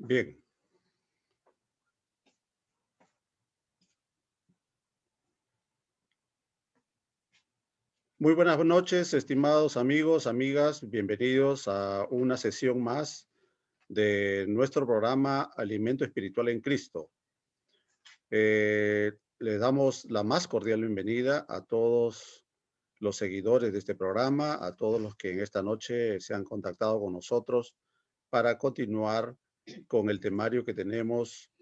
Bien, muy buenas noches, estimados amigos, amigas, bienvenidos a una sesión más de nuestro programa Alimento Espiritual en Cristo. Les damos la más cordial bienvenida a todos los seguidores de este programa, a todos los que en esta noche se han contactado con nosotros para continuar con el temario que tenemos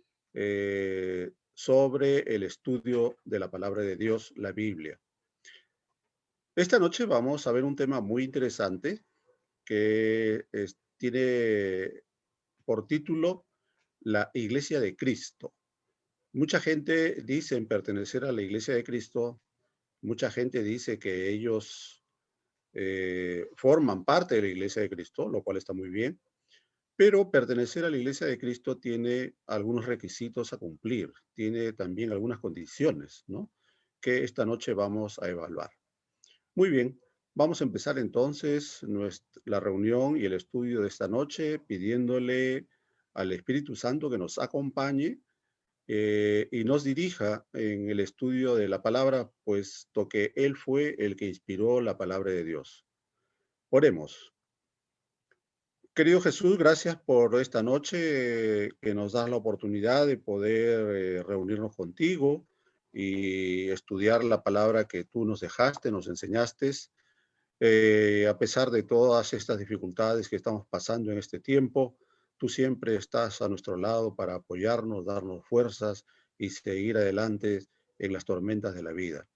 sobre el estudio de la palabra de Dios, la Biblia. Esta noche vamos a ver un tema muy interesante que tiene por título la Iglesia de Cristo. Mucha gente dice pertenecer a la Iglesia de Cristo, mucha gente dice que ellos forman parte de la Iglesia de Cristo, lo cual está muy bien, pero pertenecer a la Iglesia de Cristo tiene algunos requisitos a cumplir, tiene también algunas condiciones, ¿no? Que esta noche vamos a evaluar. Muy bien, vamos a empezar entonces la reunión y el estudio de esta noche pidiéndole al Espíritu Santo que nos acompañe y nos dirija en el estudio de la palabra, puesto que Él fue el que inspiró la palabra de Dios. Oremos. Querido Jesús, gracias por esta noche que nos das la oportunidad de poder reunirnos contigo y estudiar la palabra que tú nos dejaste, nos enseñaste. A pesar de todas estas dificultades que estamos pasando en este tiempo, tú siempre estás a nuestro lado para apoyarnos, darnos fuerzas y seguir adelante en las tormentas de la vida.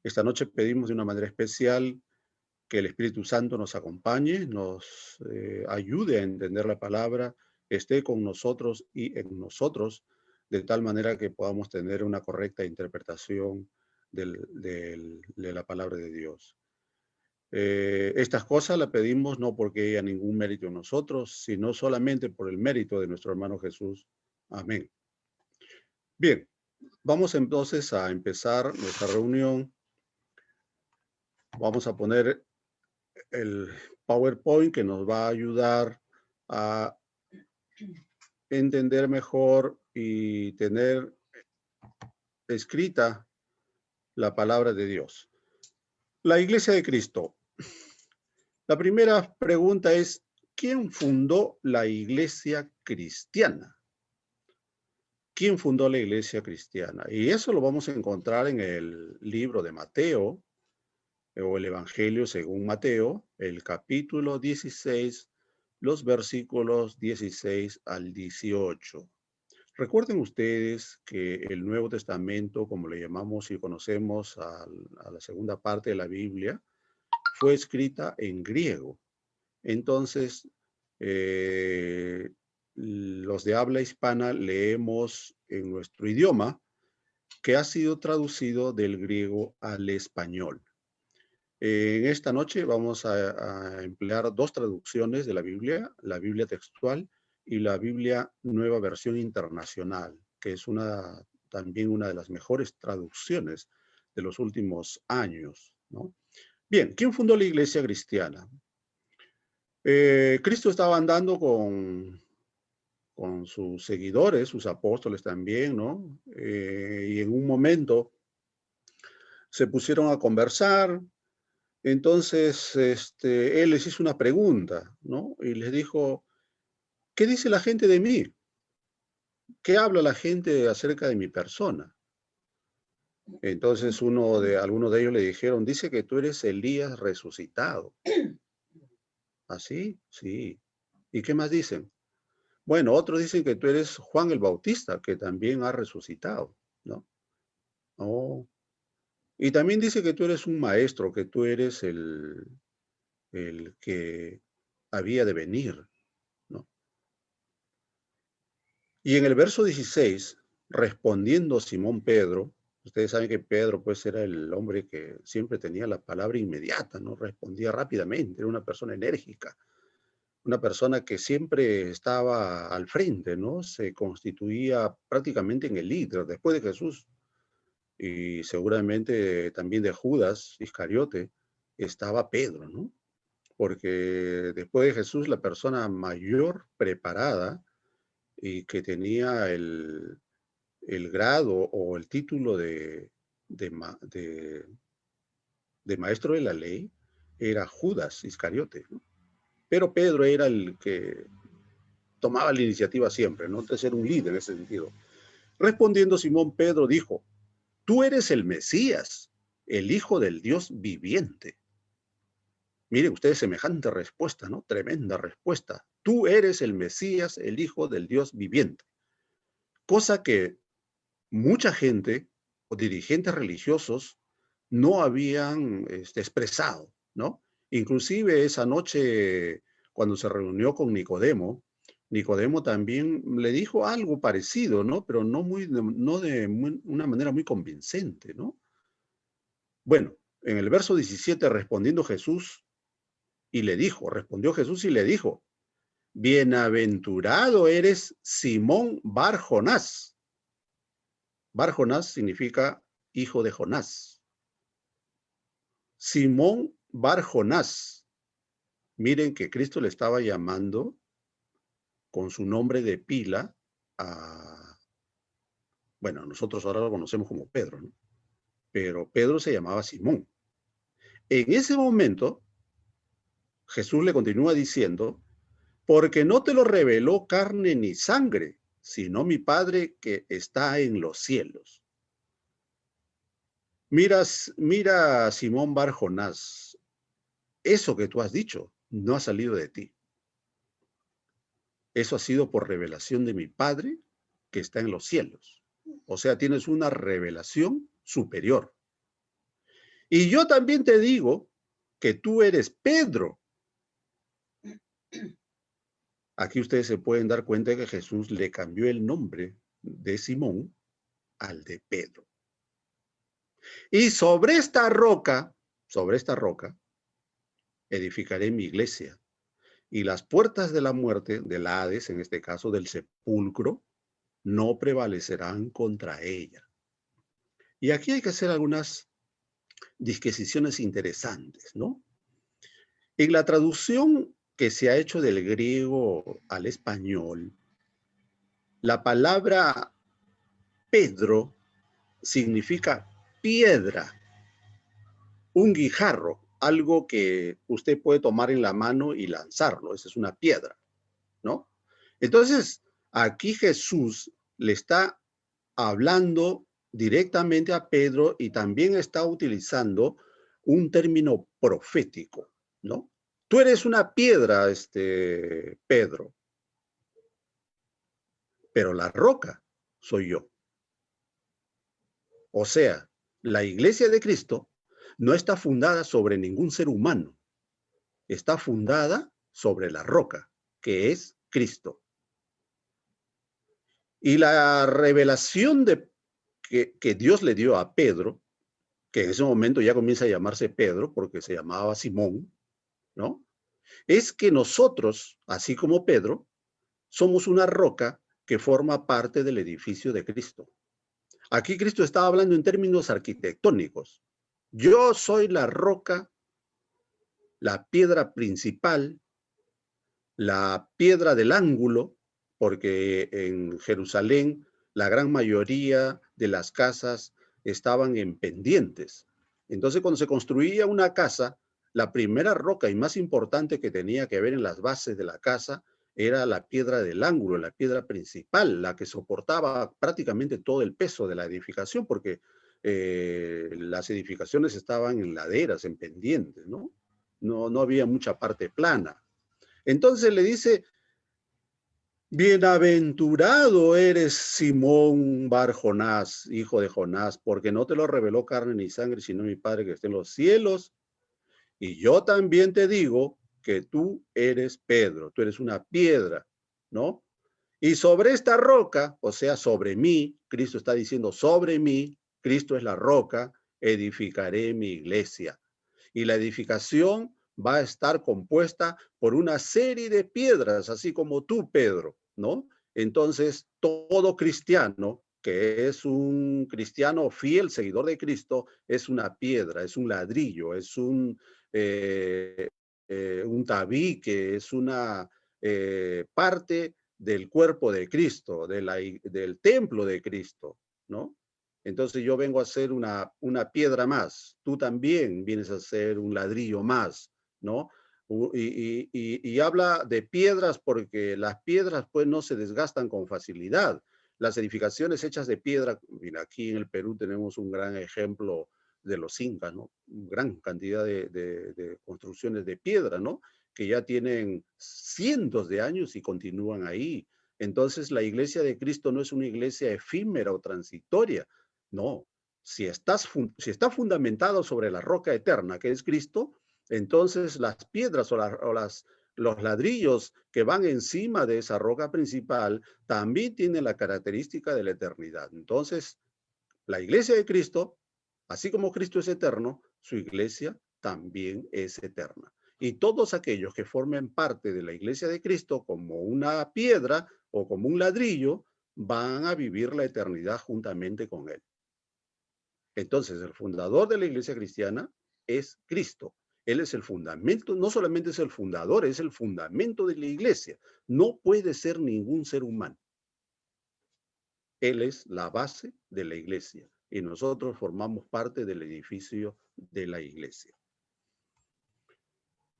Esta noche pedimos de una manera especial que el Espíritu Santo nos acompañe, nos ayude a entender la palabra, esté con nosotros y en nosotros, de tal manera que podamos tener una correcta interpretación de la palabra de Dios. Estas cosas las pedimos no porque haya ningún mérito en nosotros, sino solamente por el mérito de nuestro hermano Jesús. Amén. Bien, vamos entonces a empezar nuestra reunión. Vamos a poner el PowerPoint que nos va a ayudar a entender mejor y tener escrita la palabra de Dios. La Iglesia de Cristo. La primera pregunta es, ¿quién fundó la Iglesia cristiana? ¿Quién fundó la Iglesia cristiana? Y eso lo vamos a encontrar en el libro de Mateo, o el Evangelio según Mateo, el capítulo 16, los versículos 16 al 18. Recuerden ustedes que el Nuevo Testamento, como le llamamos y conocemos a la segunda parte de la Biblia, fue escrita en griego. Entonces, los de habla hispana leemos en nuestro idioma que ha sido traducido del griego al español. En esta noche vamos a emplear dos traducciones de la Biblia textual y la Biblia Nueva Versión Internacional, que es también una de las mejores traducciones de los últimos años, ¿no? Bien, ¿quién fundó la Iglesia cristiana? Cristo estaba andando con sus seguidores, sus apóstoles también, ¿no? Y en un momento se pusieron a conversar. Entonces, él les hizo una pregunta, ¿no? Y les dijo, ¿qué dice la gente de mí? ¿Qué habla la gente acerca de mi persona? Entonces algunos de ellos le dijeron, dice que tú eres Elías resucitado. ¿Así? Sí. ¿Y qué más dicen? Bueno, otros dicen que tú eres Juan el Bautista, que también ha resucitado, ¿no? Oh. Y también dice que tú eres un maestro, que tú eres el que había de venir, ¿no? Y en el verso 16, respondiendo Simón Pedro, ustedes saben que Pedro pues era el hombre que siempre tenía la palabra inmediata, ¿no? Respondía rápidamente, era una persona enérgica, una persona que siempre estaba al frente, ¿no? Se constituía prácticamente en el líder después de Jesús y seguramente también de Judas Iscariote estaba Pedro, ¿no? Porque después de Jesús la persona mayor preparada y que tenía el grado o el título de, ma- de- de maestro de la ley, era Judas Iscariote, ¿no? Pero Pedro era el que tomaba la iniciativa siempre, ¿no? Entonces era un líder en ese sentido. Respondiendo Simón Pedro dijo, tú eres el Mesías, el Hijo del Dios viviente. Miren ustedes semejante respuesta, ¿no? Tremenda respuesta. Tú eres el Mesías, el Hijo del Dios viviente. Cosa que mucha gente o dirigentes religiosos no habían expresado, ¿no? Inclusive esa noche, cuando se reunió con Nicodemo, Nicodemo también le dijo algo parecido, ¿no? Pero no de una manera muy convincente, ¿no? Bueno, en el verso 17, respondiendo Jesús, respondió Jesús y le dijo, bienaventurado eres Simón Bar Jonás. Bar Jonás significa hijo de Jonás. Simón Bar Jonás. Miren que Cristo le estaba llamando con su nombre de pila a, bueno, nosotros ahora lo conocemos como Pedro, ¿no? Pero Pedro se llamaba Simón. En ese momento, Jesús le continúa diciendo, porque no te lo reveló carne ni sangre, sino mi Padre que está en los cielos. Mira, Simón Bar Jonás, eso que tú has dicho no ha salido de ti. Eso ha sido por revelación de mi Padre que está en los cielos. O sea, tienes una revelación superior. Y yo también te digo que tú eres Pedro. Aquí ustedes se pueden dar cuenta de que Jesús le cambió el nombre de Simón al de Pedro. Y sobre esta roca, edificaré mi iglesia. Y las puertas de la muerte, del Hades, en este caso del sepulcro, no prevalecerán contra ella. Y aquí hay que hacer algunas disquisiciones interesantes, ¿no? En la traducción que se ha hecho del griego al español, la palabra Pedro significa piedra, un guijarro, algo que usted puede tomar en la mano y lanzarlo, esa es una piedra, ¿no? Entonces, aquí Jesús le está hablando directamente a Pedro y también está utilizando un término profético, ¿no? Tú eres una piedra, Pedro, pero la roca soy yo. O sea, la iglesia de Cristo no está fundada sobre ningún ser humano, está fundada sobre la roca, que es Cristo. Y la revelación que Dios le dio a Pedro, que en ese momento ya comienza a llamarse Pedro porque se llamaba Simón, ¿no? Es que nosotros, así como Pedro, somos una roca que forma parte del edificio de Cristo. Aquí Cristo estaba hablando en términos arquitectónicos. Yo soy la roca, la piedra principal, la piedra del ángulo, porque en Jerusalén la gran mayoría de las casas estaban en pendientes. Entonces, cuando se construía una casa, la primera roca y más importante que tenía que ver en las bases de la casa era la piedra del ángulo, la piedra principal, la que soportaba prácticamente todo el peso de la edificación, porque las edificaciones estaban en laderas, en pendientes, ¿no? No había mucha parte plana. Entonces le dice, bienaventurado eres Simón Bar Jonás, hijo de Jonás, porque no te lo reveló carne ni sangre, sino mi Padre que está en los cielos. Y yo también te digo que tú eres Pedro, tú eres una piedra, ¿no? Y sobre esta roca, o sea, sobre mí, Cristo está diciendo, sobre mí, Cristo es la roca, edificaré mi iglesia. Y la edificación va a estar compuesta por una serie de piedras, así como tú, Pedro, ¿no? Entonces, todo cristiano que es un cristiano fiel, seguidor de Cristo, es una piedra, es un ladrillo, es un tabique, es una parte del cuerpo de Cristo, del templo de Cristo, ¿no? Entonces yo vengo a ser una piedra más, tú también vienes a ser un ladrillo más, ¿no? Y habla de piedras porque las piedras pues no se desgastan con facilidad. Las edificaciones hechas de piedra, mira, aquí en el Perú tenemos un gran ejemplo de los incas, ¿no? Gran cantidad de construcciones de piedra, ¿no? Que ya tienen cientos de años y continúan ahí. Entonces la iglesia de Cristo no es una iglesia efímera o transitoria, no. Si está fundamentado sobre la roca eterna que es Cristo, entonces las piedras los ladrillos que van encima de esa roca principal también tienen la característica de la eternidad. Entonces, la iglesia de Cristo, así como Cristo es eterno, su iglesia también es eterna. Y todos aquellos que formen parte de la iglesia de Cristo como una piedra o como un ladrillo, van a vivir la eternidad juntamente con él. Entonces, el fundador de la iglesia cristiana es Cristo. Él es el fundamento, no solamente es el fundador, es el fundamento de la iglesia. No puede ser ningún ser humano. Él es la base de la iglesia y nosotros formamos parte del edificio de la iglesia.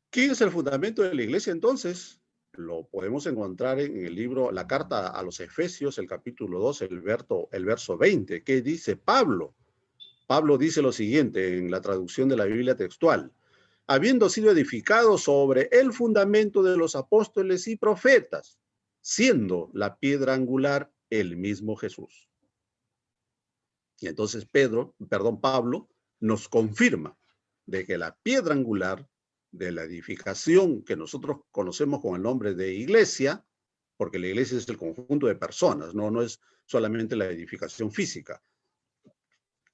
¿Quién es el fundamento de la iglesia entonces? Lo podemos encontrar en el libro, la carta a los Efesios, el capítulo 2, el verso 20. ¿Qué dice Pablo? Pablo dice lo siguiente en la traducción de la Biblia textual: habiendo sido edificado sobre el fundamento de los apóstoles y profetas, siendo la piedra angular el mismo Jesús. Y entonces Pablo nos confirma de que la piedra angular de la edificación que nosotros conocemos con el nombre de iglesia, porque la iglesia es el conjunto de personas, no es solamente la edificación física,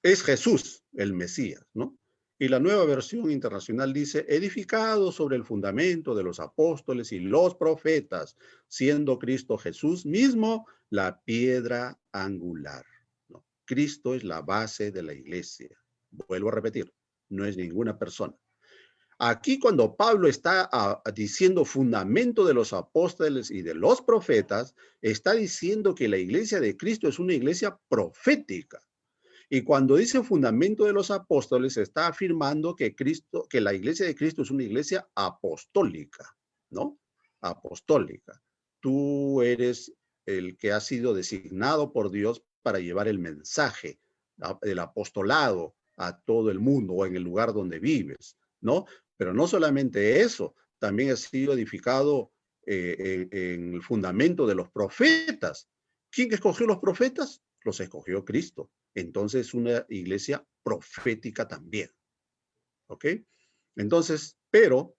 es Jesús, el Mesías, ¿no? Y la Nueva Versión Internacional dice, edificado sobre el fundamento de los apóstoles y los profetas, siendo Cristo Jesús mismo la piedra angular, ¿no? Cristo es la base de la iglesia. Vuelvo a repetir, no es ninguna persona. Aquí cuando Pablo está diciendo fundamento de los apóstoles y de los profetas, está diciendo que la iglesia de Cristo es una iglesia profética. Y cuando dice fundamento de los apóstoles, está afirmando que la iglesia de Cristo es una iglesia apostólica, ¿no? Apostólica. Tú eres el que ha sido designado por Dios para llevar el mensaje del apostolado a todo el mundo o en el lugar donde vives, ¿no? Pero no solamente eso, también ha sido edificado en el fundamento de los profetas. ¿Quién escogió los profetas? Los escogió Cristo. Entonces, una iglesia profética también. ¿Ok? Entonces, pero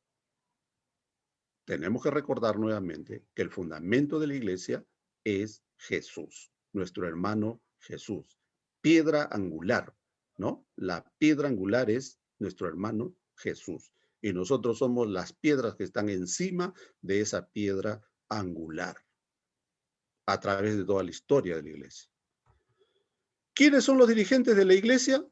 tenemos que recordar nuevamente que el fundamento de la iglesia es Jesús, nuestro hermano Jesús. Piedra angular, ¿no? La piedra angular es nuestro hermano Jesús. Y nosotros somos las piedras que están encima de esa piedra angular a través de toda la historia de la iglesia. ¿Quiénes son los dirigentes de la iglesia?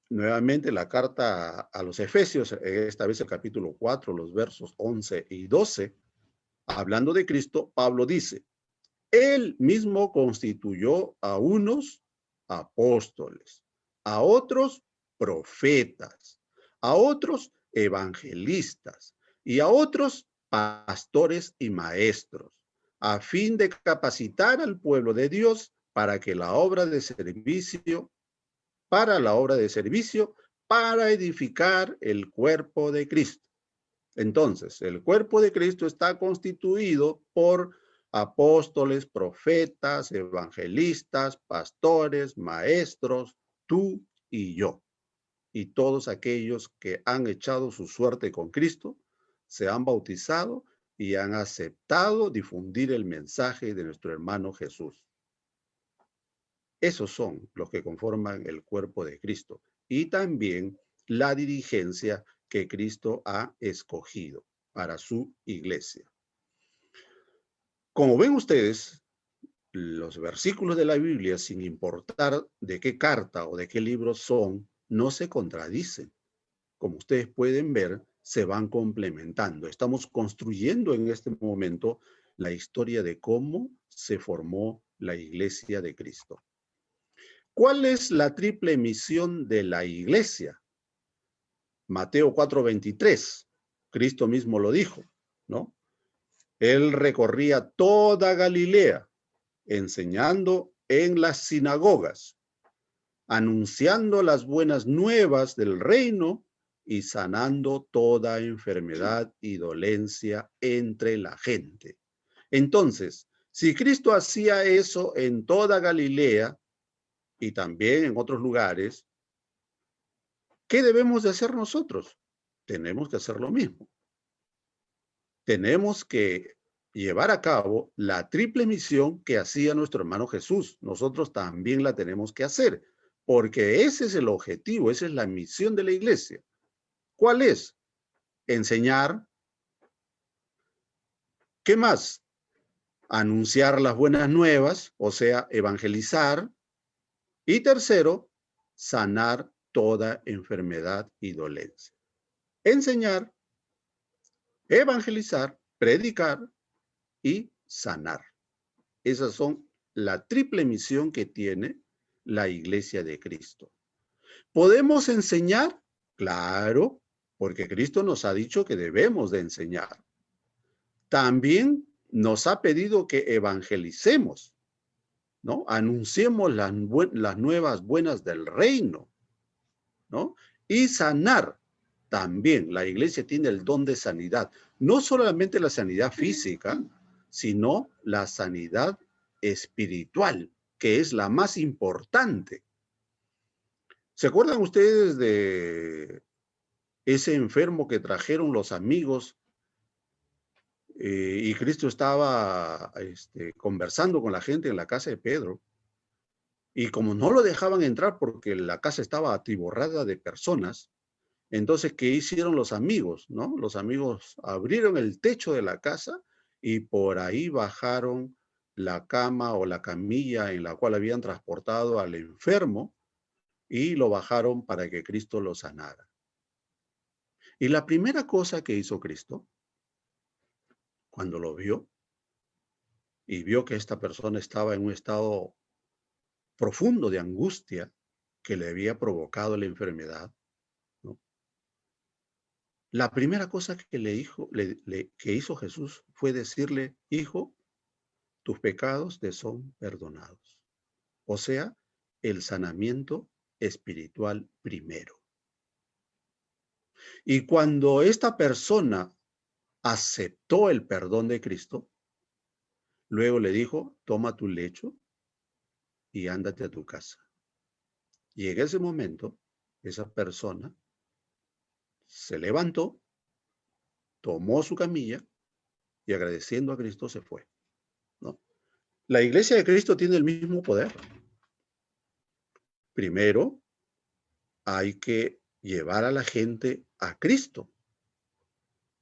Nuevamente la carta a los Efesios, esta vez el capítulo 4, los versos 11 y 12, hablando de Cristo, Pablo dice, Él mismo constituyó a unos apóstoles, a otros profetas, a otros evangelistas y a otros pastores y maestros, a fin de capacitar al pueblo de Dios para que la obra de servicio, para edificar el cuerpo de Cristo. Entonces, el cuerpo de Cristo está constituido por apóstoles, profetas, evangelistas, pastores, maestros, tú y yo. Y todos aquellos que han echado su suerte con Cristo, se han bautizado y han aceptado difundir el mensaje de nuestro hermano Jesús. Esos son los que conforman el cuerpo de Cristo y también la dirigencia que Cristo ha escogido para su iglesia. Como ven ustedes, los versículos de la Biblia, sin importar de qué carta o de qué libro son, no se contradicen. Como ustedes pueden ver, se van complementando. Estamos construyendo en este momento la historia de cómo se formó la iglesia de Cristo. ¿Cuál es la triple misión de la iglesia? Mateo 4:23, Cristo mismo lo dijo, ¿no? Él recorría toda Galilea, enseñando en las sinagogas, anunciando las buenas nuevas del reino y sanando toda enfermedad y dolencia entre la gente. Entonces, si Cristo hacía eso en toda Galilea y también en otros lugares, ¿qué debemos de hacer nosotros? Tenemos que hacer lo mismo. Tenemos que llevar a cabo la triple misión que hacía nuestro hermano Jesús. Nosotros también la tenemos que hacer, porque ese es el objetivo, esa es la misión de la iglesia. ¿Cuál es? Enseñar. ¿Qué más? Anunciar las buenas nuevas, o sea, evangelizar. Y tercero, sanar toda enfermedad y dolencia. Enseñar, evangelizar, predicar y sanar. Esas son la triple misión que tiene la iglesia de Cristo. ¿Podemos enseñar? Claro, porque Cristo nos ha dicho que debemos de enseñar. También nos ha pedido que evangelicemos, ¿no? Anunciemos las nuevas buenas del reino, ¿no? Y sanar. También la iglesia tiene el don de sanidad. No solamente la sanidad física, sino la sanidad espiritual, que es la más importante. ¿Se acuerdan ustedes de ese enfermo que trajeron los amigos y Cristo estaba conversando con la gente en la casa de Pedro? Y como no lo dejaban entrar porque la casa estaba atiborrada de personas, entonces, ¿qué hicieron los amigos? ¿No? Los amigos abrieron el techo de la casa y por ahí bajaron la cama o la camilla en la cual habían transportado al enfermo y lo bajaron para que Cristo lo sanara. Y la primera cosa que hizo Cristo, cuando lo vio y vio que esta persona estaba en un estado profundo de angustia que le había provocado la enfermedad, ¿no? La primera cosa que que hizo Jesús fue decirle: hijo, tus pecados te son perdonados. O sea, el sanamiento espiritual primero. Y cuando esta persona aceptó el perdón de Cristo, luego le dijo: toma tu lecho y ándate a tu casa. Y en ese momento, esa persona se levantó, tomó su camilla y agradeciendo a Cristo se fue, ¿no? La iglesia de Cristo tiene el mismo poder. Primero, hay que llevar a la gente a Cristo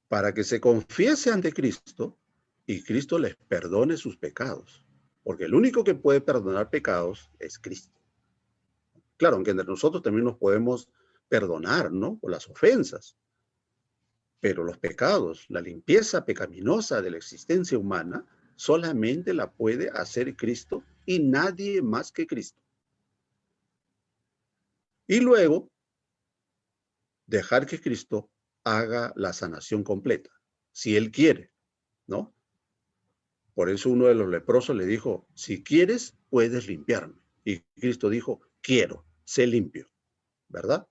para que se confiese ante Cristo y Cristo les perdone sus pecados. Porque el único que puede perdonar pecados es Cristo. Claro, aunque entre nosotros también nos podemos perdonar, ¿no? Por las ofensas. Pero los pecados, la limpieza pecaminosa de la existencia humana, solamente la puede hacer Cristo y nadie más que Cristo. Y luego, dejar que Cristo haga la sanación completa, si Él quiere, ¿no? Por eso uno de los leprosos le dijo: si quieres, puedes limpiarme. Y Cristo dijo: quiero, sé limpio, ¿verdad?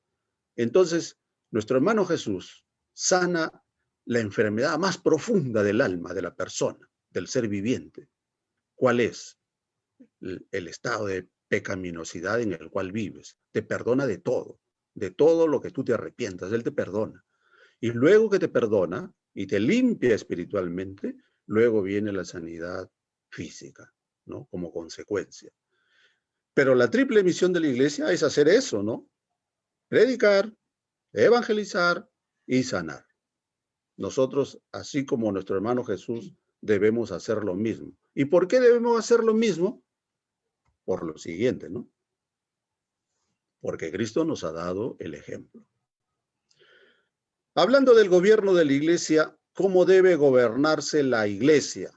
Entonces, nuestro hermano Jesús sana la enfermedad más profunda del alma de la persona, del ser viviente. ¿Cuál es? El estado de pecaminosidad en el cual vives. Te perdona de todo lo que tú te arrepientas, Él te perdona. Y luego que te perdona y te limpia espiritualmente, luego viene la sanidad física, ¿no? Como consecuencia. Pero la triple misión de la iglesia es hacer eso, ¿no? Predicar, evangelizar y sanar. Nosotros, así como nuestro hermano Jesús, debemos hacer lo mismo. ¿Y por qué debemos hacer lo mismo? Por lo siguiente, ¿no? Porque Cristo nos ha dado el ejemplo. Hablando del gobierno de la iglesia, ¿cómo debe gobernarse la iglesia?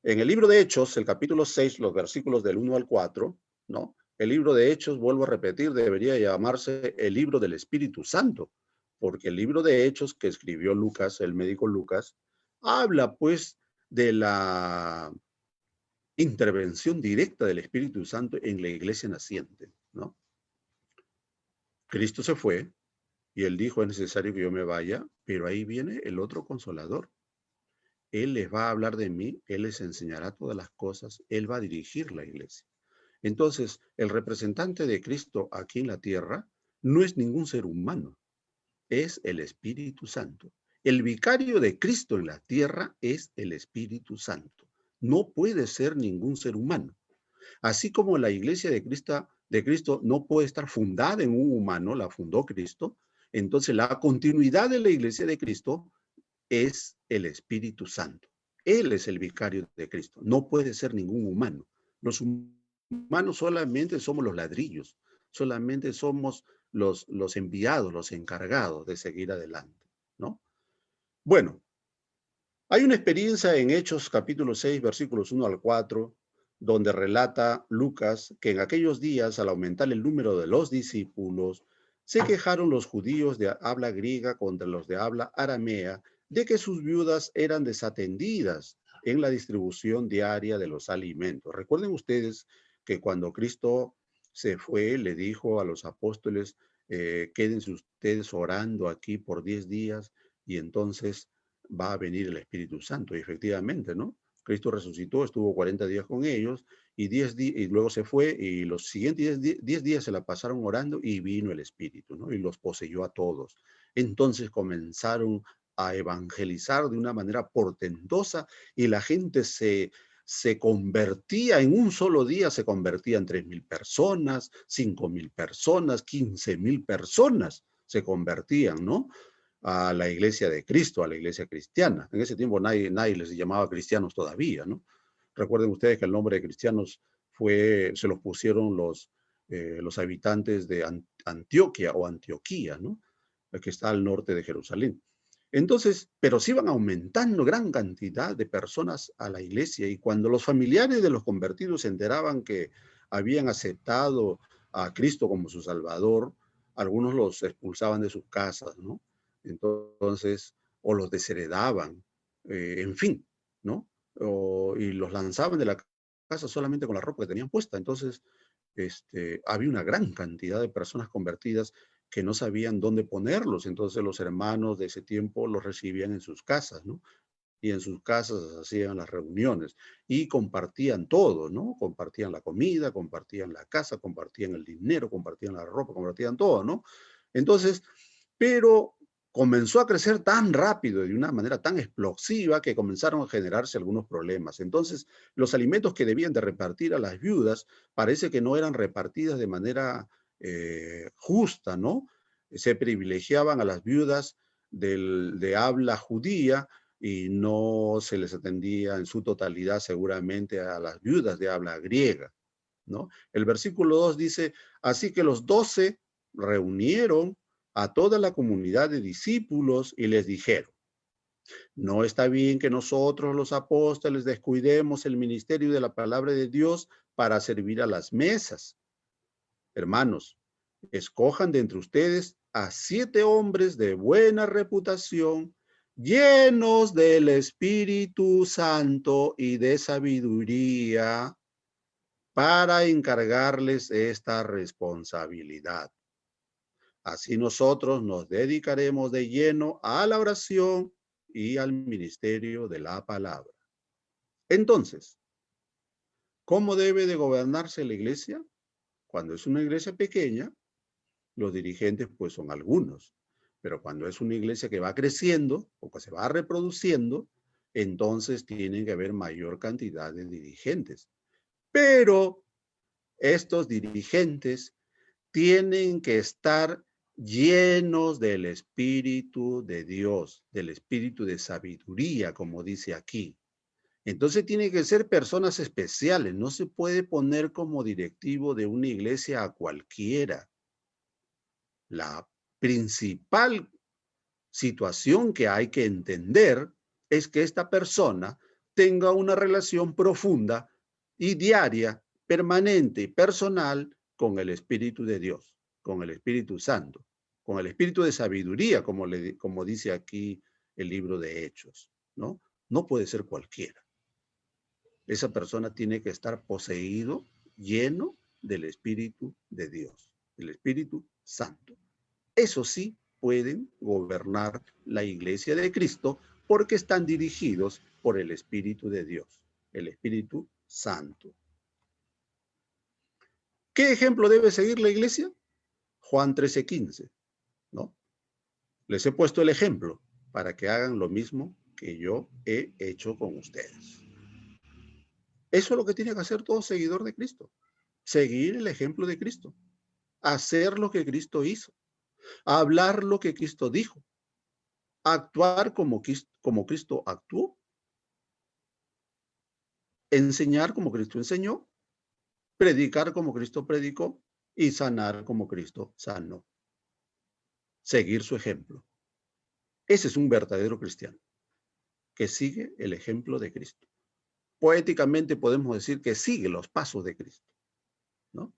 En el libro de Hechos, el capítulo 6, los versículos del 1 al 4, ¿no? El libro de Hechos, vuelvo a repetir, debería llamarse el libro del Espíritu Santo, porque el libro de Hechos que escribió Lucas, el médico Lucas, habla pues de la intervención directa del Espíritu Santo en la iglesia naciente, ¿no? Cristo se fue y él dijo, es necesario que yo me vaya, pero ahí viene el otro consolador. Él les va a hablar de mí, él les enseñará todas las cosas, él va a dirigir la iglesia. Entonces, el representante de Cristo aquí en la tierra no es ningún ser humano, es el Espíritu Santo. El vicario de Cristo en la tierra es el Espíritu Santo. No puede ser ningún ser humano. Así como la iglesia de Cristo no puede estar fundada en un humano, la fundó Cristo, entonces la continuidad de la iglesia de Cristo es el Espíritu Santo. Él es el vicario de Cristo. No puede ser ningún humano. Los humanos solamente somos los ladrillos, solamente somos los enviados, los encargados de seguir adelante, ¿no? Bueno, hay una experiencia en Hechos capítulo 6, versículos 1 al 4, donde relata Lucas que en aquellos días, al aumentar el número de los discípulos, se quejaron los judíos de habla griega contra los de habla aramea de que sus viudas eran desatendidas en la distribución diaria de los alimentos. Recuerden ustedes que cuando Cristo se fue, le dijo a los apóstoles, quédense ustedes orando aquí por 10 días y entonces va a venir el Espíritu Santo. Y efectivamente, ¿no? Cristo resucitó, estuvo 40 días con ellos y, y luego se fue y los siguientes 10 días se la pasaron orando y vino el Espíritu, ¿no? Y los poseyó a todos. Entonces comenzaron a evangelizar de una manera portentosa y la gente se convertía en un solo día, se convertían 3,000 personas, 5,000 personas, 15,000 personas se convertían, ¿no? A la iglesia de Cristo, a la iglesia cristiana. En ese tiempo nadie les llamaba cristianos todavía, ¿no? Recuerden ustedes que el nombre de cristianos se los pusieron los habitantes de Antioquia o Antioquía, ¿no? Que está al norte de Jerusalén. Entonces, pero sí iban aumentando gran cantidad de personas a la iglesia y cuando los familiares de los convertidos se enteraban que habían aceptado a Cristo como su Salvador, algunos los expulsaban de sus casas, ¿no? Entonces, o los desheredaban, en fin, ¿no? Y los lanzaban de la casa solamente con la ropa que tenían puesta. Entonces, había una gran cantidad de personas convertidas que no sabían dónde ponerlos. Entonces los hermanos de ese tiempo los recibían en sus casas, ¿no? Y en sus casas hacían las reuniones y compartían todo, ¿no? Compartían la comida, compartían la casa, compartían el dinero, compartían la ropa, compartían todo, ¿no? Entonces, pero comenzó a crecer tan rápido y de una manera tan explosiva que comenzaron a generarse algunos problemas. Entonces, los alimentos que debían de repartir a las viudas parece que no eran repartidas de manera justa, ¿no? Se privilegiaban a las viudas de habla judía y no se les atendía en su totalidad seguramente a las viudas de habla griega, ¿no? El versículo 2 dice, así que los 12 reunieron a toda la comunidad de discípulos y les dijeron, no está bien que nosotros los apóstoles descuidemos el ministerio de la palabra de Dios para servir a las mesas. Hermanos, escojan de entre ustedes a 7 hombres de buena reputación, llenos del Espíritu Santo y de sabiduría, para encargarles esta responsabilidad. Así nosotros nos dedicaremos de lleno a la oración y al ministerio de la palabra. Entonces, ¿cómo debe de gobernarse la iglesia? Cuando es una iglesia pequeña, los dirigentes pues son algunos, pero cuando es una iglesia que va creciendo o que se va reproduciendo, entonces tienen que haber mayor cantidad de dirigentes. Pero estos dirigentes tienen que estar llenos del Espíritu de Dios, del Espíritu de sabiduría, como dice aquí. Entonces tienen que ser personas especiales, no se puede poner como directivo de una iglesia a cualquiera. La principal situación que hay que entender es que esta persona tenga una relación profunda y diaria, permanente, personal con el Espíritu de Dios, con el Espíritu Santo, con el Espíritu de sabiduría, como dice aquí el libro de Hechos, ¿no? No puede ser cualquiera. Esa persona tiene que estar poseído, lleno del Espíritu de Dios, el Espíritu Santo. Eso sí pueden gobernar la iglesia de Cristo porque están dirigidos por el Espíritu de Dios, el Espíritu Santo. ¿Qué ejemplo debe seguir la iglesia? Juan 13:15, ¿no? Les he puesto el ejemplo para que hagan lo mismo que yo he hecho con ustedes. Eso es lo que tiene que hacer todo seguidor de Cristo. Seguir el ejemplo de Cristo. Hacer lo que Cristo hizo. Hablar lo que Cristo dijo. Actuar como Cristo actuó. Enseñar como Cristo enseñó. Predicar como Cristo predicó. Y sanar como Cristo sanó. Seguir su ejemplo. Ese es un verdadero cristiano que sigue el ejemplo de Cristo. Poéticamente podemos decir que sigue los pasos de Cristo, ¿no?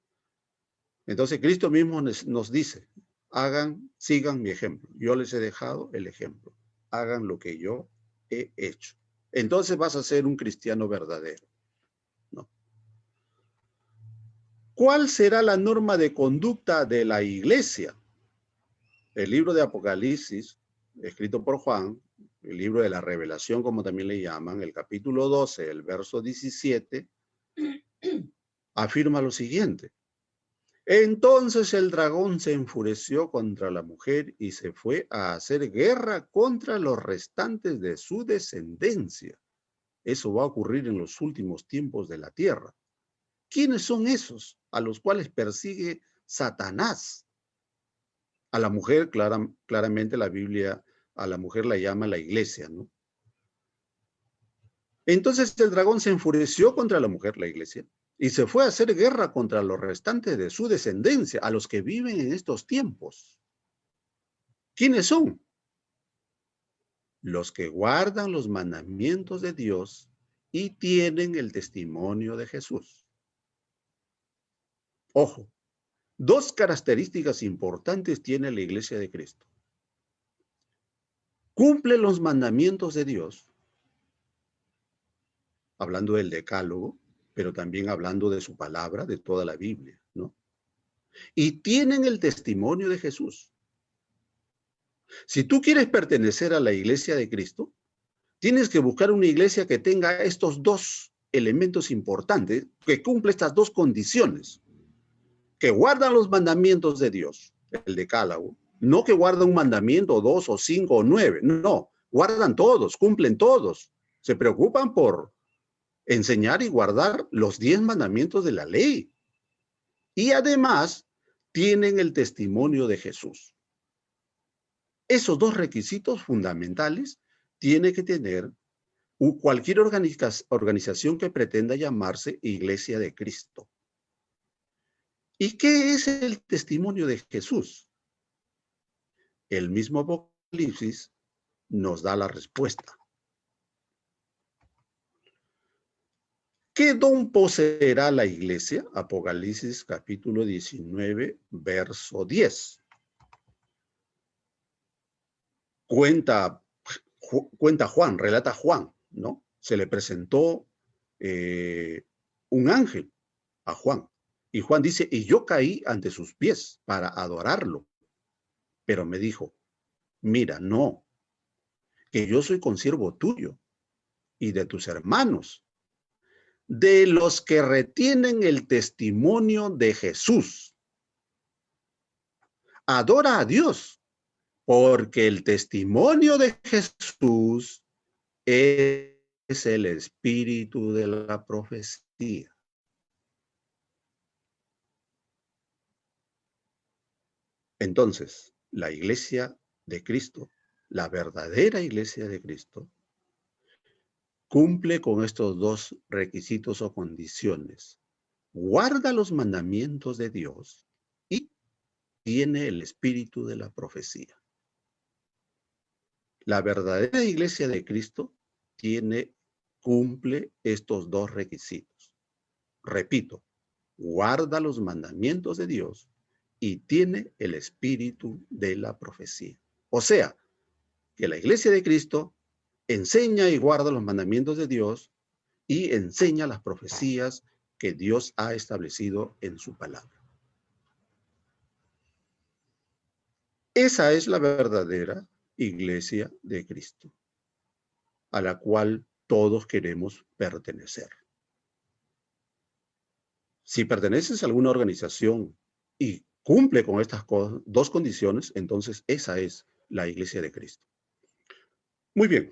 Entonces Cristo mismo nos dice, sigan mi ejemplo. Yo les he dejado el ejemplo. Hagan lo que yo he hecho. Entonces vas a ser un cristiano verdadero, ¿no? ¿Cuál será la norma de conducta de la iglesia? El libro de Apocalipsis, escrito por Juan, el libro de la Revelación, como también le llaman, el capítulo 12, el verso 17, afirma lo siguiente. Entonces el dragón se enfureció contra la mujer y se fue a hacer guerra contra los restantes de su descendencia. Eso va a ocurrir en los últimos tiempos de la tierra. ¿Quiénes son esos a los cuales persigue Satanás? A la mujer, claramente la Biblia, a la mujer la llama la iglesia, ¿no? Entonces el dragón se enfureció contra la mujer, la iglesia, y se fue a hacer guerra contra los restantes de su descendencia, a los que viven en estos tiempos. ¿Quiénes son? Los que guardan los mandamientos de Dios y tienen el testimonio de Jesús. Ojo, dos características importantes tiene la iglesia de Cristo. Cumple los mandamientos de Dios, hablando del decálogo, pero también hablando de su palabra, de toda la Biblia, ¿no? Y tienen el testimonio de Jesús. Si tú quieres pertenecer a la iglesia de Cristo, tienes que buscar una iglesia que tenga estos dos elementos importantes, que cumple estas dos condiciones, que guardan los mandamientos de Dios, el decálogo, no que guarda un mandamiento, o dos, o cinco, o nueve, no, guardan todos, cumplen todos, se preocupan por enseñar y guardar los 10 mandamientos de la ley. Y además tienen el testimonio de Jesús. Esos dos requisitos fundamentales tiene que tener cualquier organización que pretenda llamarse Iglesia de Cristo. ¿Y qué es el testimonio de Jesús? El mismo Apocalipsis nos da la respuesta. ¿Qué don poseerá la iglesia? Apocalipsis capítulo 19, verso 10. Cuenta Juan, relata Juan, ¿no? Se le presentó un ángel a Juan. Y Juan dice, y yo caí ante sus pies para adorarlo. Pero me dijo, mira, no, que yo soy consiervo tuyo y de tus hermanos, de los que retienen el testimonio de Jesús. Adora a Dios, porque el testimonio de Jesús es el espíritu de la profecía. Entonces, la iglesia de Cristo, la verdadera iglesia de Cristo, cumple con estos dos requisitos o condiciones. Guarda los mandamientos de Dios y tiene el espíritu de la profecía. La verdadera iglesia de Cristo tiene cumple estos dos requisitos. Repito, guarda los mandamientos de Dios y tiene el espíritu de la profecía. O sea, que la iglesia de Cristo enseña y guarda los mandamientos de Dios y enseña las profecías que Dios ha establecido en su palabra. Esa es la verdadera iglesia de Cristo, a la cual todos queremos pertenecer. Si perteneces a alguna organización y cumple con estas dos condiciones, entonces esa es la iglesia de Cristo. Muy bien,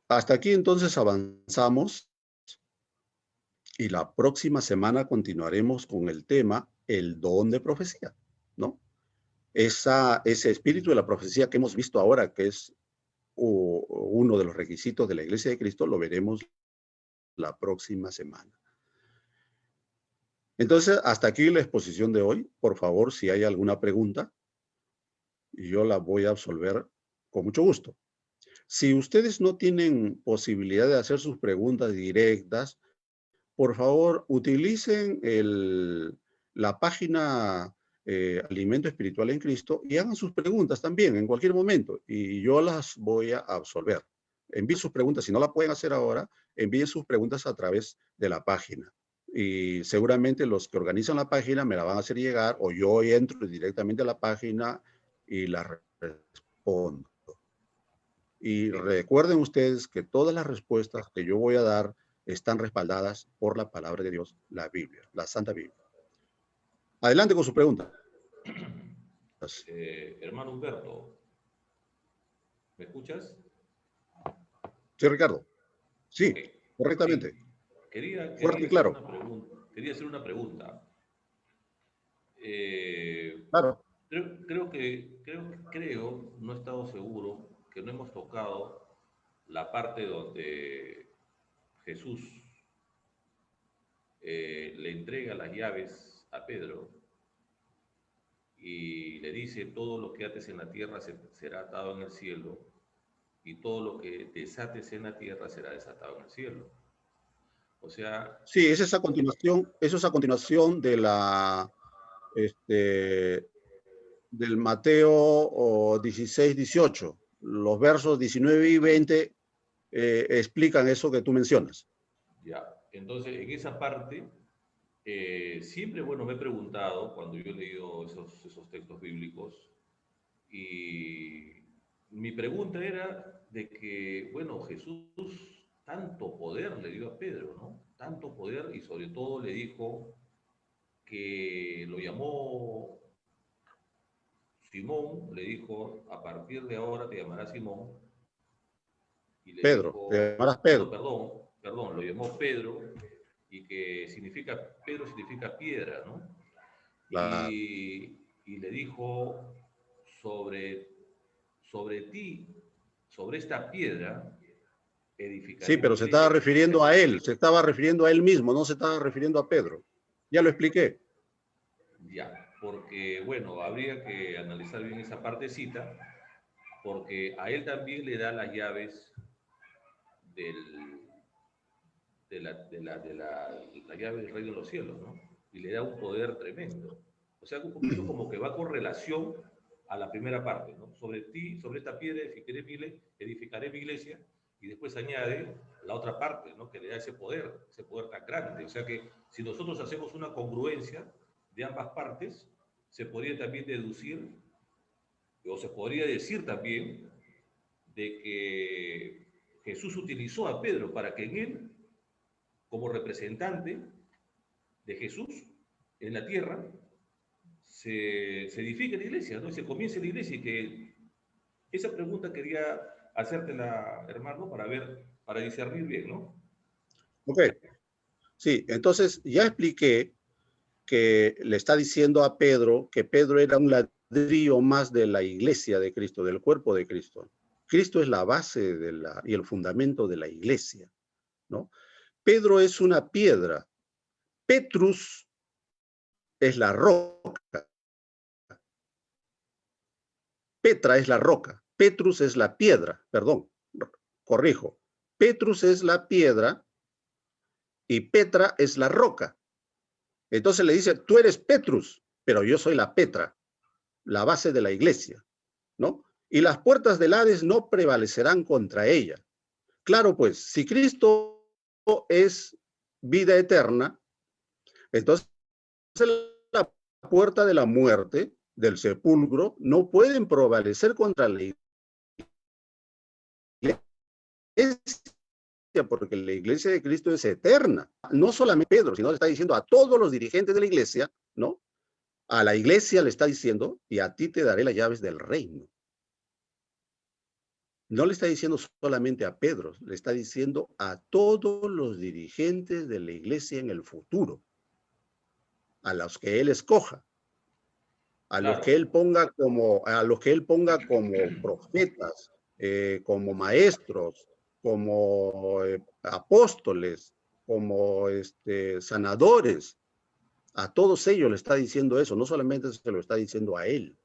hasta aquí entonces avanzamos y la próxima semana continuaremos con el tema, el don de profecía, ¿no? Ese espíritu de la profecía que hemos visto ahora, que es uno de los requisitos de la iglesia de Cristo, lo veremos la próxima semana. Entonces, hasta aquí la exposición de hoy. Por favor, si hay alguna pregunta, yo la voy a absolver con mucho gusto. Si ustedes no tienen posibilidad de hacer sus preguntas directas, por favor, utilicen la página Alimento Espiritual en Cristo y hagan sus preguntas también en cualquier momento y yo las voy a absolver. Envíen sus preguntas, si no la pueden hacer ahora, envíen sus preguntas a través de la página. Y seguramente los que organizan la página me la van a hacer llegar o yo entro directamente a la página y la respondo. Y recuerden ustedes que todas las respuestas que yo voy a dar están respaldadas por la palabra de Dios, la Biblia, la Santa Biblia. Adelante con su pregunta. Hermano Humberto, ¿me escuchas? Sí, Ricardo. Sí, Ok. correctamente. Sí. Quería Fuerte y hacer claro. una pregunta. Quería hacer una pregunta. Claro. Creo, no he estado seguro, que no hemos tocado la parte donde Jesús le entrega las llaves a Pedro y le dice, todo lo que ates en la tierra será atado en el cielo y todo lo que desates en la tierra será desatado en el cielo. O sea... Sí, esa es a continuación, eso es a continuación de del Mateo 16, 18. Los versos 19 y 20 explican eso que tú mencionas. Ya, entonces en esa parte, siempre, bueno, me he preguntado cuando yo he leído esos textos bíblicos, y mi pregunta era de que, bueno, Jesús tanto poder le dio a Pedro, ¿no? Tanto poder y sobre todo le dijo que lo llamó Simón, le dijo, a partir de ahora te llamarás Simón, y le Pedro, te dijo, llamarás no, Pedro. perdón, lo llamó Pedro, y que significa, Pedro significa piedra, ¿no? La... Y le dijo, sobre, sobre ti, sobre esta piedra, Sí, edificaré mi pero se estaba iglesia. refiriendo a él, se estaba refiriendo a él mismo, no se estaba refiriendo a Pedro. Ya lo expliqué. Ya, porque, bueno, habría que analizar bien esa partecita, porque a él también le da las llaves del, la llave del reino de los cielos, ¿no? Y le da un poder tremendo. O sea, un poquito como que va con relación a la primera parte, ¿no? Sobre ti, sobre esta piedra edificaré mi iglesia, y después añade la otra parte, ¿no? Que le da ese poder tan grande. O sea que si nosotros hacemos una congruencia de ambas partes, se podría también deducir, o se podría decir también, de que Jesús utilizó a Pedro para que en él, como representante de Jesús en la tierra, se edifique la iglesia, ¿no? Se comience la iglesia, y que esa pregunta quería hacértela, hermano, para ver, para discernir bien, ¿no? Ok, sí, entonces ya expliqué que le está diciendo a Pedro que Pedro era un ladrillo más de la iglesia de Cristo, del cuerpo de Cristo. Cristo es la base y el fundamento de la iglesia, ¿no? Pedro es una piedra. Petrus es la roca. Petra es la roca. Petrus es la piedra, perdón, corrijo. Petrus es la piedra y Petra es la roca. Entonces le dice, tú eres Petrus, pero yo soy la Petra, la base de la iglesia, ¿no? Y las puertas del Hades no prevalecerán contra ella. Claro, pues, si Cristo es vida eterna, entonces la puerta de la muerte, del sepulcro, no pueden prevalecer contra la iglesia, porque la iglesia de Cristo es eterna. No solamente Pedro, sino le está diciendo a todos los dirigentes de la iglesia, ¿no? A la iglesia le está diciendo, y a ti te daré las llaves del reino. No le está diciendo solamente a Pedro, le está diciendo a todos los dirigentes de la iglesia en el futuro, a los que él escoja, a los que Claro, él ponga como profetas, como maestros, como apóstoles, como sanadores. A todos ellos le está diciendo eso, no solamente se lo está diciendo a él.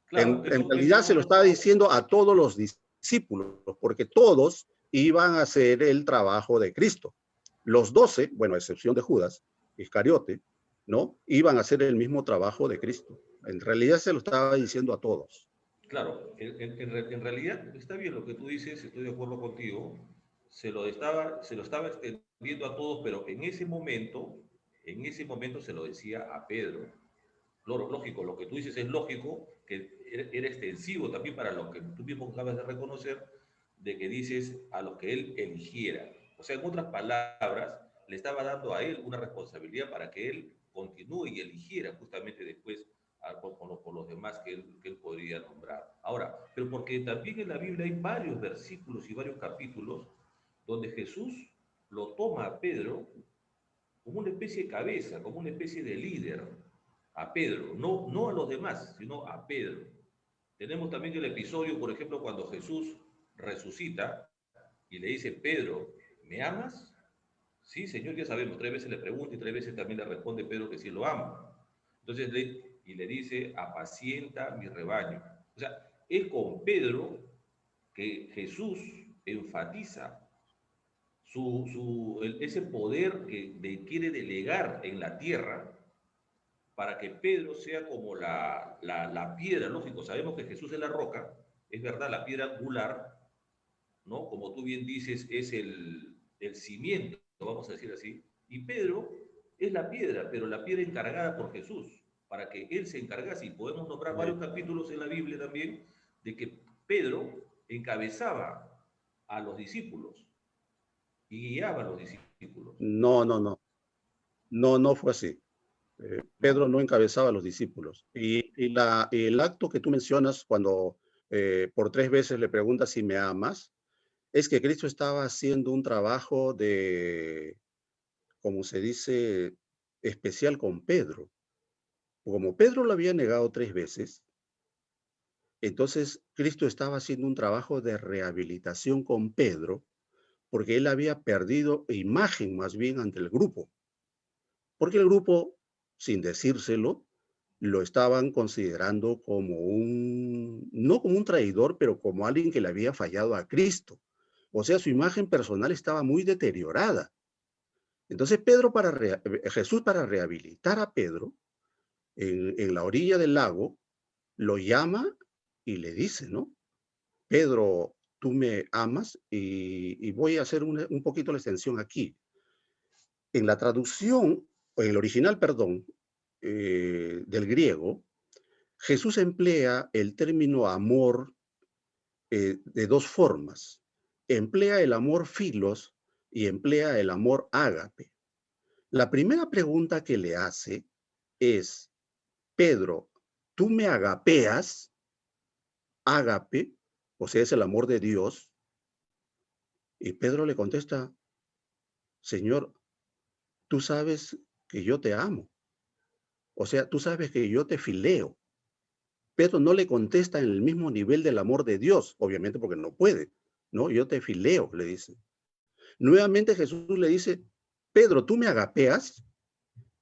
claro, En realidad se lo eso, está diciendo a todos los discípulos, porque todos iban a hacer el trabajo de Cristo. Los 12, bueno, a excepción de Judas Iscariote, ¿no? Iban a hacer el mismo trabajo de Cristo. En realidad se lo estaba diciendo a todos. claro, en realidad está bien lo que tú dices, estoy de acuerdo contigo, se lo estaba extendiendo a todos, pero en ese momento se lo decía a Pedro. Lógico, lo que tú dices es lógico, que era extensivo también para lo que tú mismo acabas de reconocer, de que dices a los que él eligiera. O sea, en otras palabras, le estaba dando a él una responsabilidad para que él continúe y eligiera justamente después por los demás que él podría nombrar. Ahora, pero porque también en la Biblia hay varios versículos y varios capítulos donde Jesús lo toma a Pedro como una especie de cabeza, como una especie de líder, a Pedro, no a los demás, sino a Pedro. Tenemos también el episodio, por ejemplo, cuando Jesús resucita y le dice, Pedro, ¿me amas? Sí, Señor, ya sabemos, 3 veces le pregunta y 3 veces también le responde Pedro que sí lo ama. Entonces, le dice, apacienta mi rebaño. O sea, es con Pedro que Jesús enfatiza ese poder que quiere delegar en la tierra para que Pedro sea como la piedra, lógico, sabemos que Jesús es la roca, es verdad, la piedra angular, ¿no? Como tú bien dices, es el cimiento, vamos a decir así, y Pedro es la piedra, pero la piedra encargada por Jesús, para que él se encargase, y podemos nombrar varios capítulos en la Biblia también, de que Pedro encabezaba a los discípulos y guiaba a los discípulos, No, no, no. No fue así. Pedro ¿no? no encabezaba a los discípulos. Y el acto que tú mencionas cuando por 3 veces le preguntas si me amas, es que Cristo estaba haciendo un trabajo de, como se dice, especial con Pedro. Como Pedro lo había negado 3 veces, entonces Cristo estaba haciendo un trabajo de rehabilitación con Pedro, porque él había perdido imagen más bien ante el grupo, porque el grupo, sin decírselo, lo estaban considerando como no como un traidor, pero como alguien que le había fallado a Cristo. O sea, su imagen personal estaba muy deteriorada. Entonces Jesús para rehabilitar a Pedro en la orilla del lago, lo llama y le dice, ¿no? Pedro, tú me amas y voy a hacer un poquito la extensión aquí. En la traducción, o en el original, perdón, del griego, Jesús emplea el término amor de 2 formas. Emplea el amor filos y emplea el amor ágape. La primera pregunta que le hace es, Pedro, ¿tú me agapeas? Ágape, o sea, es el amor de Dios. Y Pedro le contesta, Señor, tú sabes que yo te amo. O sea, tú sabes que yo te fileo. Pedro no le contesta en el mismo nivel del amor de Dios, obviamente porque no puede. No, yo te fileo, le dice. Nuevamente Jesús le dice, Pedro, ¿tú me agapeas?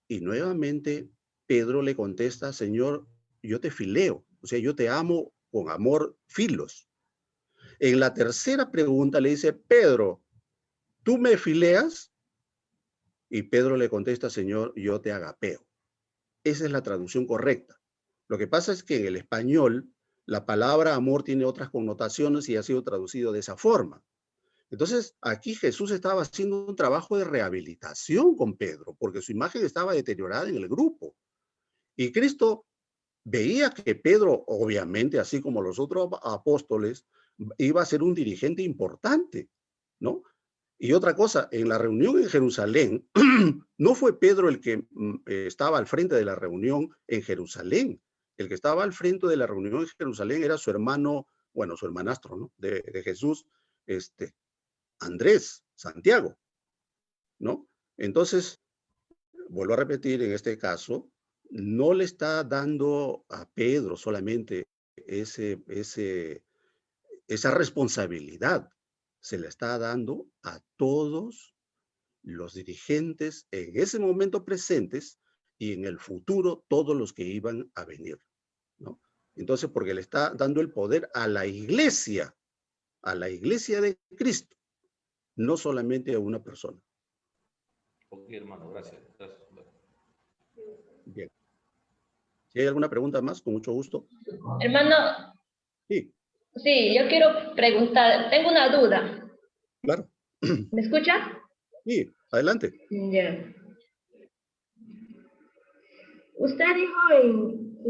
Y nuevamente Pedro le contesta, Señor, yo te fileo. O sea, yo te amo con amor filos. En la tercera pregunta le dice, Pedro, ¿tú me fileas? Y Pedro le contesta, Señor, yo te agapeo. Esa es la traducción correcta. Lo que pasa es que en el español la palabra amor tiene otras connotaciones y ha sido traducido de esa forma. Entonces, aquí Jesús estaba haciendo un trabajo de rehabilitación con Pedro, porque su imagen estaba deteriorada en el grupo. Y Cristo veía que Pedro, obviamente, así como los otros apóstoles, iba a ser un dirigente importante, ¿no? Y otra cosa, en la reunión en Jerusalén, no fue Pedro el que estaba al frente de la reunión en Jerusalén. El que estaba al frente de la reunión en Jerusalén era su hermano, bueno, su hermanastro, ¿no? De Jesús, Andrés, Santiago, ¿no? Entonces, vuelvo a repetir, en este caso, no le está dando a Pedro solamente esa responsabilidad, se le está dando a todos los dirigentes en ese momento presentes y en el futuro todos los que iban a venir, ¿no? Entonces, porque le está dando el poder a la iglesia de Cristo, no solamente a una persona. Ok, hermano, gracias. Gracias. Bien. Si hay alguna pregunta más, con mucho gusto. Hermano, Sí, sí, yo quiero preguntar, tengo una duda. claro. ¿Me escucha? Sí, adelante. Ya. Usted dijo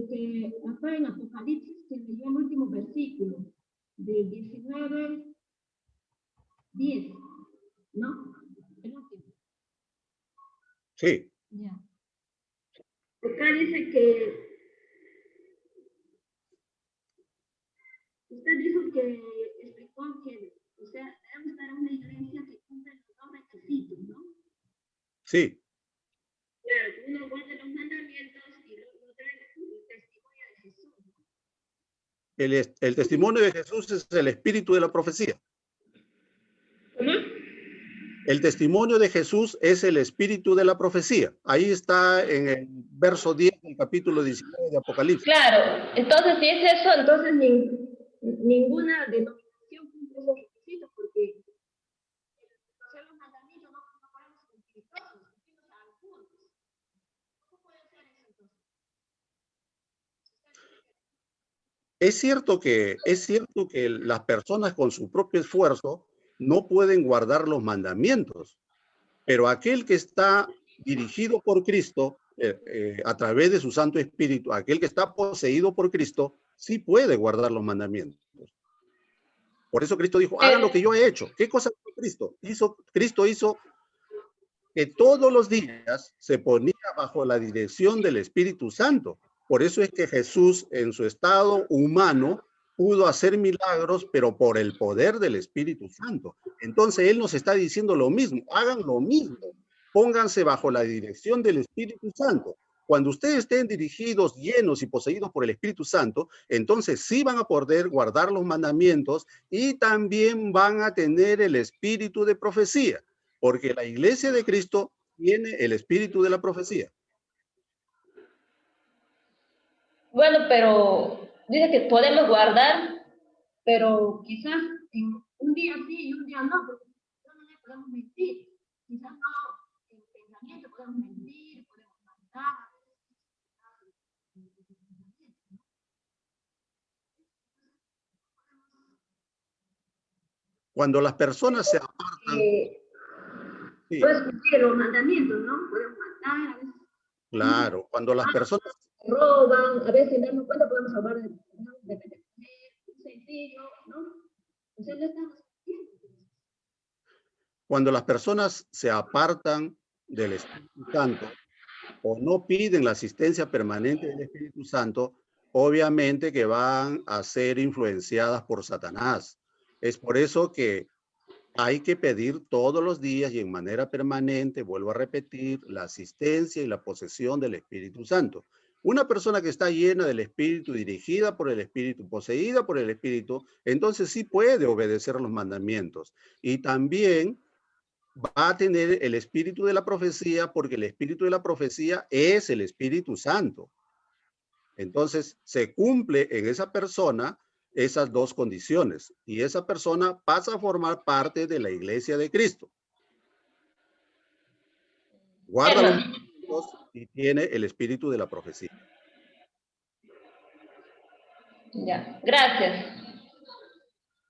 que acá en Apocalipsis que leyó el último versículo de 19:10, ¿no? El último. Sí, Ya. Acá dice que usted dijo que explicó que, o sea, debemos estar en una iglesia que cumple los dos requisitos, ¿no? sí. Claro, que uno guarde los mandamientos y luego trae el testimonio de Jesús. El testimonio de Jesús es el espíritu de la profecía. ¿Cómo? El testimonio de Jesús es el espíritu de la profecía. Ahí está en el verso 10 del capítulo 19 de Apocalipsis. Claro, entonces si es eso, entonces ninguna denominación cumple esos requisitos porque los mandamientos no podemos cumplir todos, cumplimos algunos. ¿Cómo puede ser eso entonces? Es cierto que las personas con su propio esfuerzo no pueden guardar los mandamientos, pero aquel que está dirigido por Cristo a través de su Santo Espíritu, aquel que está poseído por Cristo, sí puede guardar los mandamientos. Por eso Cristo dijo, hagan lo que yo he hecho. ¿Qué cosa hizo Cristo? Cristo hizo que todos los días se ponía bajo la dirección del Espíritu Santo. Por eso es que Jesús, en su estado humano, pudo hacer milagros, pero por el poder del Espíritu Santo. Entonces Él nos está diciendo lo mismo, hagan lo mismo, pónganse bajo la dirección del Espíritu Santo. Cuando ustedes estén dirigidos, llenos y poseídos por el Espíritu Santo, entonces sí van a poder guardar los mandamientos y también van a tener el espíritu de profecía, porque la iglesia de Cristo tiene el espíritu de la profecía. Bueno, pero dice que podemos guardar, pero quizás en un día sí y un día no, porque no podemos mentir. Quizás no en pensamiento podemos mentir, podemos matar. Cuando las personas se apartan, sí, Puedes cumplir los mandamientos, ¿no? Podemos matar, a veces claro, cuando las personas roban, a veces sin darnos cuenta podemos robar de un sencillo, ¿no? O sea, no estamos cumpliendo. cuando las personas se apartan del Espíritu Santo o no piden la asistencia permanente del Espíritu Santo, obviamente que van a ser influenciadas por Satanás. Es por eso que hay que pedir todos los días y en manera permanente, vuelvo a repetir, la asistencia y la posesión del Espíritu Santo. Una persona que está llena del Espíritu, dirigida por el Espíritu, poseída por el Espíritu, entonces sí puede obedecer los mandamientos. Y también va a tener el espíritu de la profecía, porque el espíritu de la profecía es el Espíritu Santo. Entonces se cumple en esa persona esas dos condiciones y esa persona pasa a formar parte de la iglesia de Cristo. guarda los Hermano. mandamientos y tiene el espíritu de la profecía. Ya, gracias.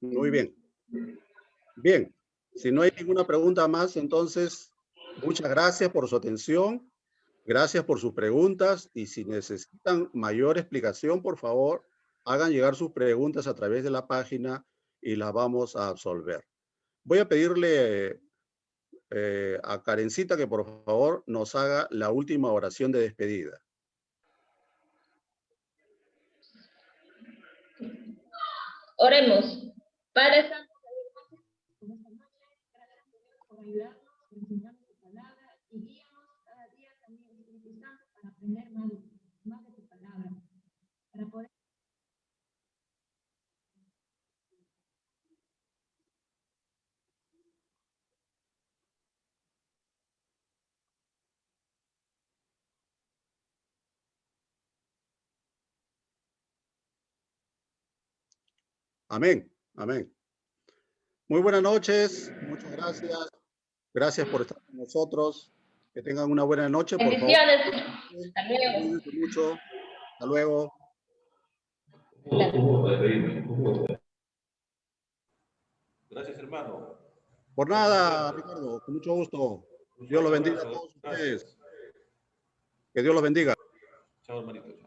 Muy bien. Bien, si no hay ninguna pregunta más, entonces, muchas gracias por su atención, gracias por sus preguntas y si necesitan mayor explicación, por favor, hagan llegar sus preguntas a través de la página y las vamos a absolver. Voy a pedirle a Karencita que por favor nos haga la última oración de despedida. Oremos. Padre Santo, en esta noche, gracias por ayudarnos, por enseñarnos tu palabra y guíanos cada día también, Espíritu Santo, para aprender más de tu palabra, para poder. Amén, amén. Muy buenas noches, muchas gracias. Gracias por estar con nosotros. Que tengan una buena noche, por favor. Bendiciones. Hasta luego. Cuídense mucho. Hasta luego. Gracias, hermano. Por nada, Ricardo, con mucho gusto. Un Dios los fuerte bendiga a abrazo. todos ustedes. Gracias. Que Dios los bendiga. Chao, hermanito. Chao.